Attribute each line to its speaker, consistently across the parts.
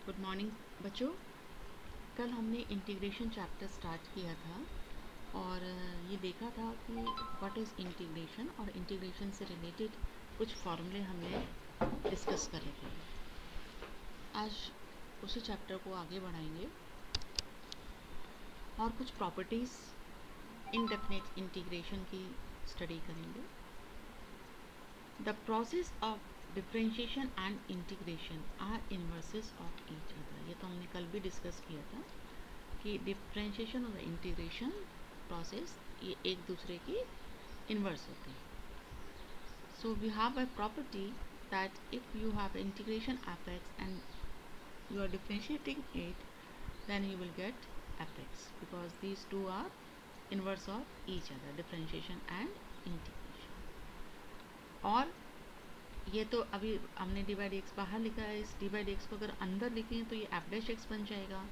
Speaker 1: Good morning बच्चों। कल हमने इंटीग्रेशन चैप्टर स्टार्ट किया था और ये देखा था कि व्हाट इज़ इंटीग्रेशन और इंटीग्रेशन से रिलेटेड कुछ फॉर्मूले हमने डिस्कस करे थे। आज उसी चैप्टर को आगे बढ़ाएंगे और कुछ प्रॉपर्टीज़ इनडेफिनेट इंटीग्रेशन की स्टडी करेंगे। The process of differentiation and integration are inverses of each other. ये तो हमने कल भी डिस्कस किया था कि डिफरेंशिएशन और इंटीग्रेशन प्रोसेस ये एक दूसरे की इन्वर्स होते हैं। So we have a property that if you have integration fx and you are differentiating it, then you will get fx because these two are inverse of each other, differentiation and integration. और ये तो अभी हमने D by d x बाहर लिखा है, इस D by d x को अगर अंदर लिखें तो ये एफ डैश एक्स बन जाएगा.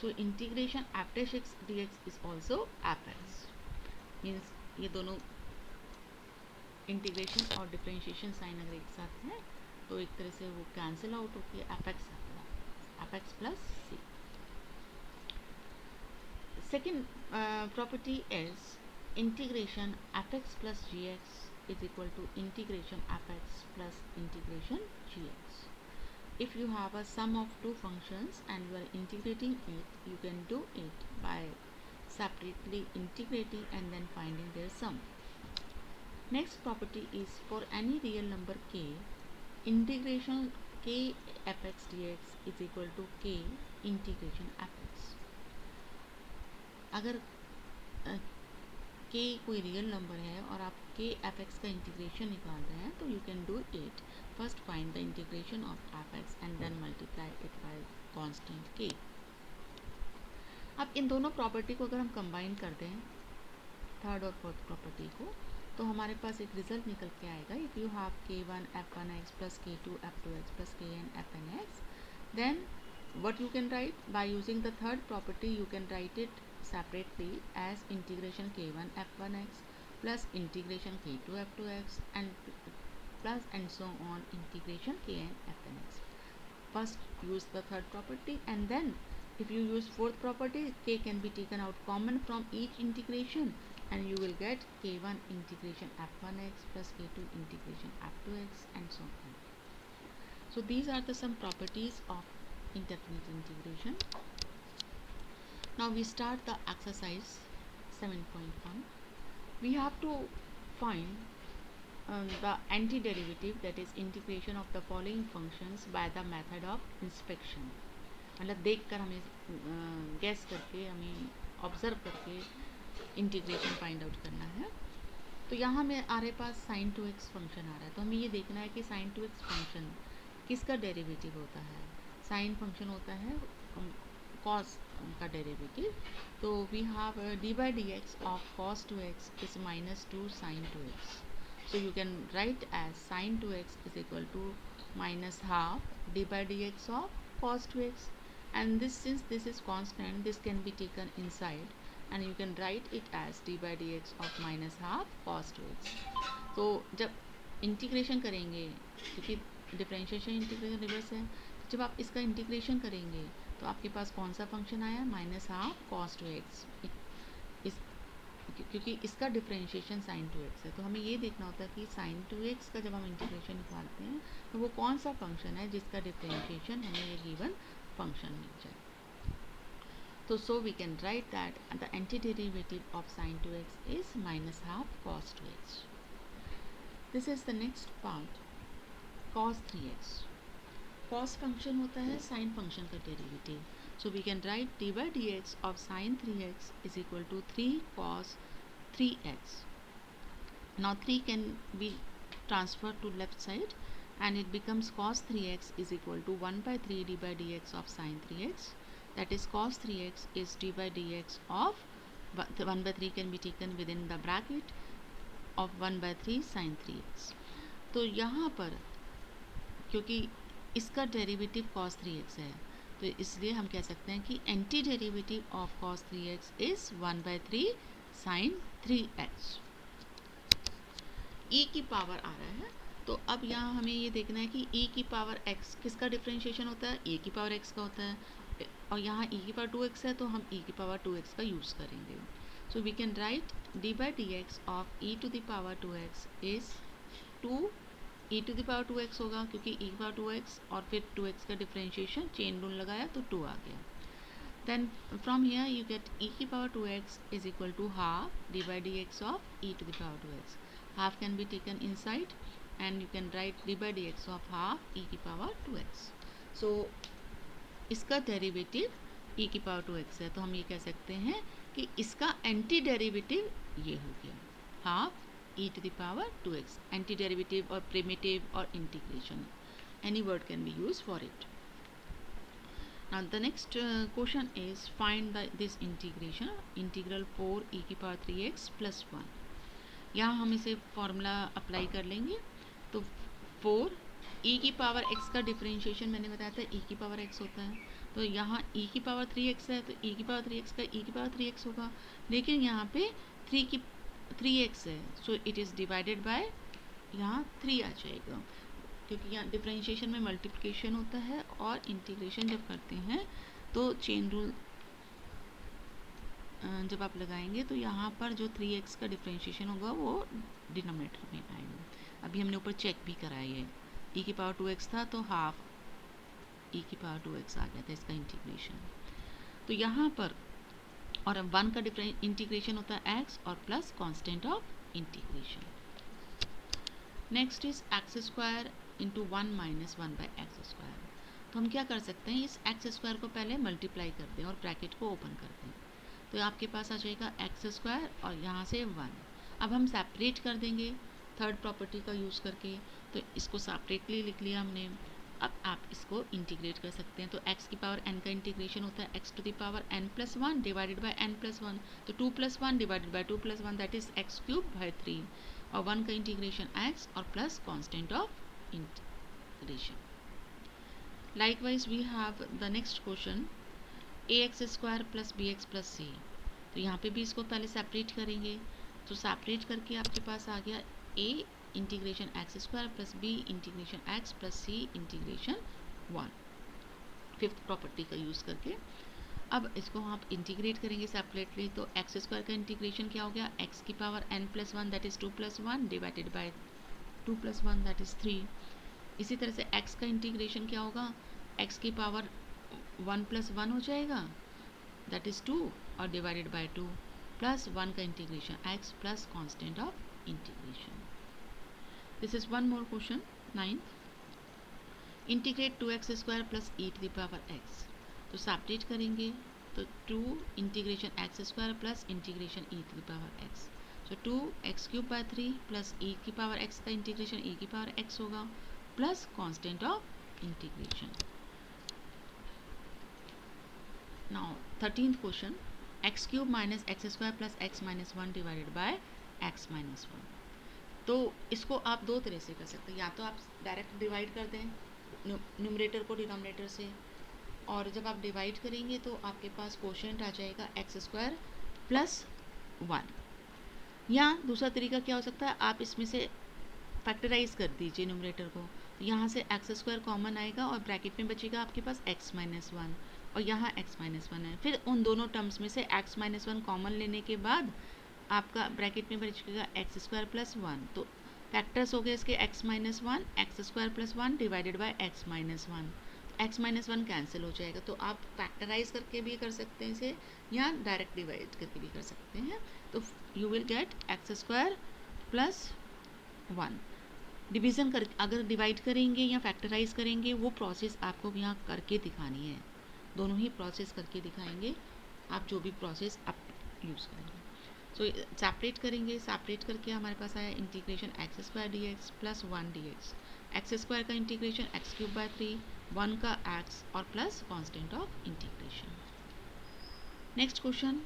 Speaker 1: So integration F dash x D x is also F x. Means ये दोनों इंटीग्रेशन और डिफ्रेंशिएशन साइन अगर एक साथ है तो एक तरह से वो कैंसिल आउट होती है, एफ एक्स आता है, f x plus c. Second property is integration f x plus g x is equal to integration fx plus integration gx. If you have a sum of two functions and you are integrating it, you can do it by separately integrating and then finding their sum. Next property is for any real number k, integration k fx dx is equal to k integration fx. अगर के कोई real number है और आप के F x का integration निकाल रहे हैं तो you can do it. First find the integration of f x and then multiply it by constant k. अब इन दोनों प्रॉपर्टी को अगर हम कंबाइन कर दें, थर्ड और फोर्थ प्रॉपर्टी को, तो हमारे पास एक रिजल्ट निकल के आएगा. If you have K one F one X plus K two F two X plus K N F N X, then what you can write by using the third property, you can write it separately as integration k1 f1x plus integration k2 f2x and plus and so on integration kn fnx. First use the third property and then if you use fourth property, k can be taken out common from each integration and you will get k1 integration f1x plus k2 integration f2x and so on. So these are the some properties of indefinite integration. Now we start the exercise 7.1. We have to find the antiderivative, that is integration of the following functions by the method of inspection. मतलब देख कर हमें gas करके, हमें observe करके integration find out करना है. तो यहाँ में हमारे पास साइन टू एक्स फंक्शन आ रहा है, तो हमें ये देखना है कि साइन टू एक्स फंक्शन किसका डेरिवेटिव होता है. साइन फंक्शन होता है कॉस का डेरिवेटिव. तो we have d by d x of cos two x is minus two sine two x. So you can write as sine two x is equal to minus half d by d x of cos two x. And this since this is constant, this can be taken inside and you can write it as d by dx of minus half cos 2x. तो जब integration करेंगे, क्योंकि differentiation integration reverse है, जब आप इसका integration करेंगे तो आपके पास कौन सा फंक्शन आया, minus half cos two x. इस क्योंकि इसका डिफरेंशिएशन साइन टू एक्स है, तो हमें ये देखना होता है कि साइन टू एक्स का जब हम इंटीग्रेशन निकालते हैं तो वो कौन सा फंक्शन है जिसका डिफरेंशिएशन हमें ये गिवन फंक्शन मिल जाए. So we can write that the antiderivative of sin 2x is minus half cos 2x. This is the next part, cos 3x. Cos function होता है sin function का derivative. So we can write d by dx of sin 3x is equal to 3 cos 3x. Now 3 can be transferred to left side and it becomes cos 3x is equal to 1 by 3 d by dx of sin 3x. That is cos 3x is d by dx of 1 by 3 can be taken within the bracket of 1 by 3 sin 3x. तो यहाँ पर क्योंकि इसका derivative cos 3x है तो इसलिए हम कह सकते हैं कि anti derivative of cos 3x is 1 by 3 sin 3x. e की पावर आ रहा है तो अब यहाँ हमें ये देखना है कि e की पावर x किसका डिफ्रेंशिएशन होता है, a की पावर x का होता है, और यहाँ e की पावर 2x है तो हम e की पावर 2x का यूज़ करेंगे. So we can write d by dx of e to the power 2x इज 2 e to the power 2x होगा, क्योंकि e की पावर 2x और फिर 2x का डिफ्रेंशिएशन चेन रूल लगाया तो 2 आ गया. Then from here you get e की power 2x is equal to half d by dx of e to the power 2x. Half can be taken inside and you can write d by dx of half e की power 2x. So इसका derivative e की power 2x है, तो हम ये कह सकते हैं कि इसका एंटी डेरिवेटिव ये हो गया half e to the power 2x. Anti derivative और प्रिमिटिव और integration, any word can be used for it. Now the next question is find this integration, integral 4 e की पावर 3x plus 1. यहाँ हम इसे formula apply कर लेंगे. तो 4 e की पावर x का डिफरेंशिएशन मैंने बताया था e की पावर x होता है, तो यहाँ e की पावर 3x है तो e की पावर 3x का e की पावर 3x होगा, लेकिन यहाँ पे 3x है, so it is divided by यहाँ 3 आ जाएगा, क्योंकि यहाँ डिफरेंशिएशन में मल्टीप्लिकेशन होता है और इंटीग्रेशन जब करते हैं तो चेन रूल जब आप लगाएंगे तो यहाँ पर जो 3x का डिफरेंशिएशन होगा वो डिनोमिनेटर में आएगा. अभी हमने ऊपर चेक भी कराया है, e की पावर 2x था तो हाफ e की पावर 2x आ गया था इसका इंटीग्रेशन. तो यहाँ पर और 1 का इंटीग्रेशन होता है x और plus constant of integration. Next is x square into 1 minus 1 by x square. तो हम क्या कर सकते हैं, इस एक्स स्क्वायर को पहले मल्टीप्लाई कर दें और ब्रैकेट को ओपन कर दें, तो आपके पास आ जाएगा एक्स स्क्वायर और यहाँ से 1. अब हम सेपरेट कर देंगे थर्ड प्रॉपर्टी का यूज़ करके, तो इसको सेपरेटली लिख लिया हमने. अब आप इसको इंटीग्रेट कर सकते हैं, तो x की पावर n का इंटीग्रेशन होता है x to the power n plus 1 divided by n plus 1, तो 2 plus 1 divided by 2 plus 1 that is x cube by 3, और 1 का इंटीग्रेशन x और plus constant of integration. Likewise we have the next question ax square plus bx plus c. तो यहाँ पे भी इसको पहले सेपरेट करेंगे, तो सेपरेट करके आपके पास आ गया a integration x square plus b integration x plus c integration 1, fifth property का यूज़ करके. अब इसको आप इंटीग्रेट करेंगे सेपरेटली, तो एक्स स्क्वायर का इंटीग्रेशन क्या हो गया, x की power n plus 1 that is 2 plus 1 divided by 2 plus 1 that is 3. इसी तरह से x का इंटीग्रेशन क्या होगा, x की पावर 1 प्लस 1 हो जाएगा दैट इज़ 2 और डिवाइडेड बाई 2 प्लस 1 का integration x plus constant of integration. This is one more question 9th. Integrate 2x square plus e to the power x. तो separate करेंगे तो 2 integration x square plus integration e to the power x. So 2x cube by 3 plus e की power x का integration e की power x होगा plus constant of integration. Now 13th question x cube minus x square plus x minus 1 divided by x minus 1. तो इसको आप दो तरह से कर सकते हैं, या तो आप डायरेक्ट डिवाइड कर दें न्यूमरेटर को डिनोमिनेटर से, और जब आप डिवाइड करेंगे तो आपके पास कोशेंट आ जाएगा एक्स स्क्वायर प्लस 1. या दूसरा तरीका क्या हो सकता है, आप इसमें से फैक्टराइज कर दीजिए न्यूमरेटर को, तो यहाँ से एक्स स्क्वायर कॉमन आएगा और ब्रैकेट में बचेगा आपके पास x माइनस 1 और यहाँ x माइनस 1 है. फिर उन दोनों टर्म्स में से x माइनस 1 कॉमन लेने के बाद आपका ब्रैकेट में बचेगा एक्स स्क्वायर प्लस 1. तो फैक्टर्स हो गए इसके x minus 1 x square plus 1 divided by x minus 1. x minus 1 cancel हो जाएगा, तो आप फैक्टराइज करके भी कर सकते हैं इसे या डायरेक्ट डिवाइड करके भी कर सकते हैं. तो you will get x square plus 1. Division कर अगर डिवाइड करेंगे या फैक्टराइज करेंगे वो प्रोसेस आपको यहाँ करके दिखानी है, दोनों ही प्रोसेस करके दिखाएंगे आप, जो भी प्रोसेस आप यूज़ करेंगे. सो सेपरेट करेंगे, सेपरेट करके हमारे पास आया integration x square d x plus 1 d x. X square का इंटीग्रेशन एक्स क्यूब बाय 3, 1 का एक्स और plus constant of integration. Next question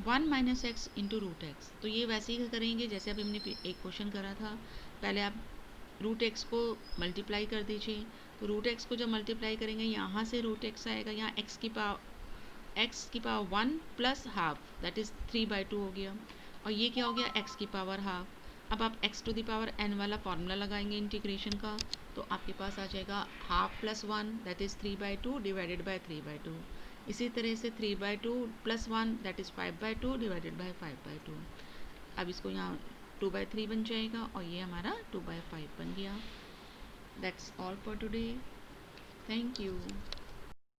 Speaker 1: 1 minus x into root x. तो ये वैसे ही करेंगे जैसे अभी हमने एक क्वेश्चन करा था. पहले आप रूट एक्स को मल्टीप्लाई कर दीजिए, तो रूट एक्स को जब मल्टीप्लाई करेंगे यहाँ से रूट एक्स आएगा, यहाँ एक्स की power 1 plus half that is 3/2 हो गया, और ये क्या हो गया x की पावर हाफ. अब आप x to the power n वाला फॉर्मूला लगाएंगे इंटीग्रेशन का, तो आपके पास आ जाएगा half plus one that is 3/2 divided by 3/2। इसी तरह से 3/2 plus one that is 5/2 divided by 5/2। अब इसको यहाँ 2/3 बन जाएगा और ये हमारा 2/5 बन गया। That's all for today. Thank you.